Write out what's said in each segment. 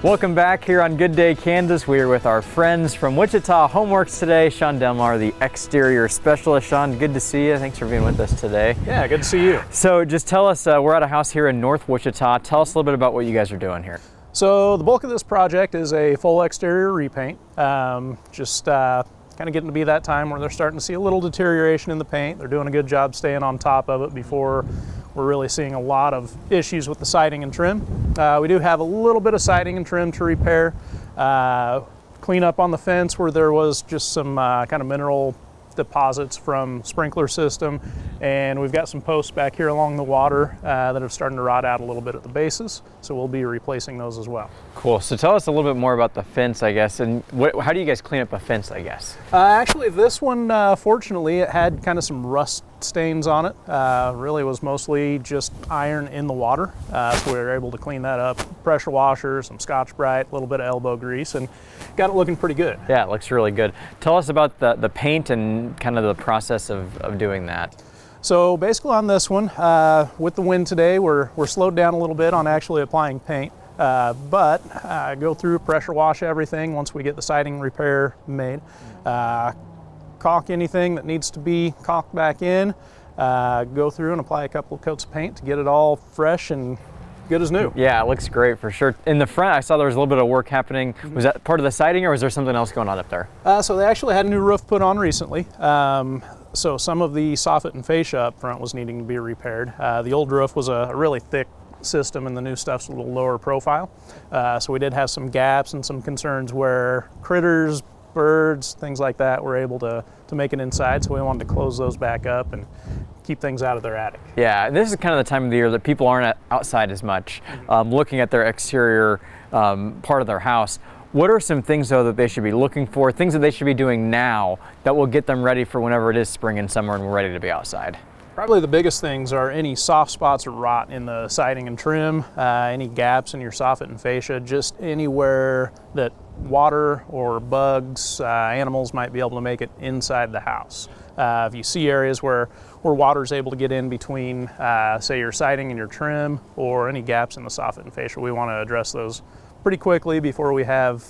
Welcome back here on Good Day Kansas. We are with our friends from Wichita Homeworks today. Shaun, the exterior specialist. Shaun, good to see you. Thanks for being with us today. Yeah, good to see you. So just tell us, we're at a house here in North Wichita. Tell us a little bit about what you guys are doing here. So the bulk of this project is a full exterior repaint. Kind of getting to be that time where they're starting to see a little deterioration in the paint. They're doing a good job staying on top of it before we're really seeing a lot of issues with the siding and trim. We do have a little bit of siding and trim to repair. Clean up on the fence where there was just some kind of mineral deposits from sprinkler system, and we've got some posts back here along the water that are starting to rot out a little bit at the bases, so we'll be replacing those as well. Cool. So tell us a little bit more about the fence, I guess, and how do you guys clean up a fence, I guess? Actually, this one, fortunately, it had kind of some rust stains on it. Really was mostly just iron in the water, so we were able to clean that up. Pressure washer, some Scotch-Brite, a little bit of elbow grease, and got it looking pretty good. Yeah, it looks really good. Tell us about the paint and kind of the process of doing that. So basically on this one, with the wind today, we're slowed down a little bit on actually applying paint, but go through, pressure wash everything once we get the siding repair made. Caulk anything that needs to be caulked back in, go through and apply a couple of coats of paint to get it all fresh and good as new. Yeah, it looks great for sure. In the front, I saw there was a little bit of work happening. Was that part of the siding, or was there something else going on up there? So they actually had a new roof put on recently. So some of the soffit and fascia up front was needing to be repaired. The old roof was a really thick system, and the new stuff's a little lower profile. So we did have some gaps and some concerns where critters, birds, things like that were able to make it inside, so we wanted to close those back up and keep things out of their attic. Yeah, this is kind of the time of the year that people aren't outside as much, looking at their exterior part of their house. What are some things, though, that they should be looking for, things that they should be doing now that will get them ready for whenever it is spring and summer and we're ready to be outside? Probably the biggest things are any soft spots or rot in the siding and trim, any gaps in your soffit and fascia, just anywhere that water or bugs, animals might be able to make it inside the house. If you see areas where water is able to get in between, say, your siding and your trim, or any gaps in the soffit and fascia, we want to address those pretty quickly before we have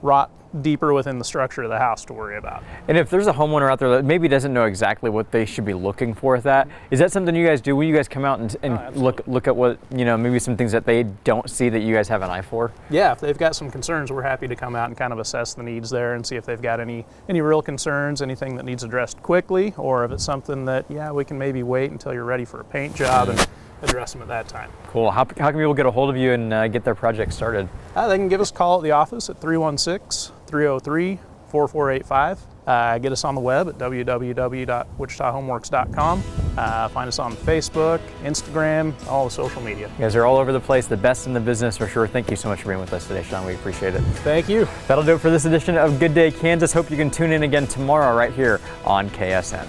rot deeper within the structure of the house to worry about. And if there's a homeowner out there that maybe doesn't know exactly what they should be looking for with that, is that something you guys do? Will you guys come out and look at what, maybe some things that they don't see that you guys have an eye for? Yeah, if they've got some concerns, we're happy to come out and kind of assess the needs there and see if they've got any real concerns, anything that needs addressed quickly, or if it's something that, yeah, we can maybe wait until you're ready for a paint job and address them at that time. Cool. How can people get a hold of you and get their project started? They can give us a call at the office at 316-303-4485. Get us on the web at www.wichitahomeworks.com. Find us on Facebook, Instagram, all the social media. You guys are all over the place, the best in the business for sure. Thank you so much for being with us today, Shaun. We appreciate it. Thank you. That'll do it for this edition of Good Day Kansas. Hope you can tune in again tomorrow right here on KSN.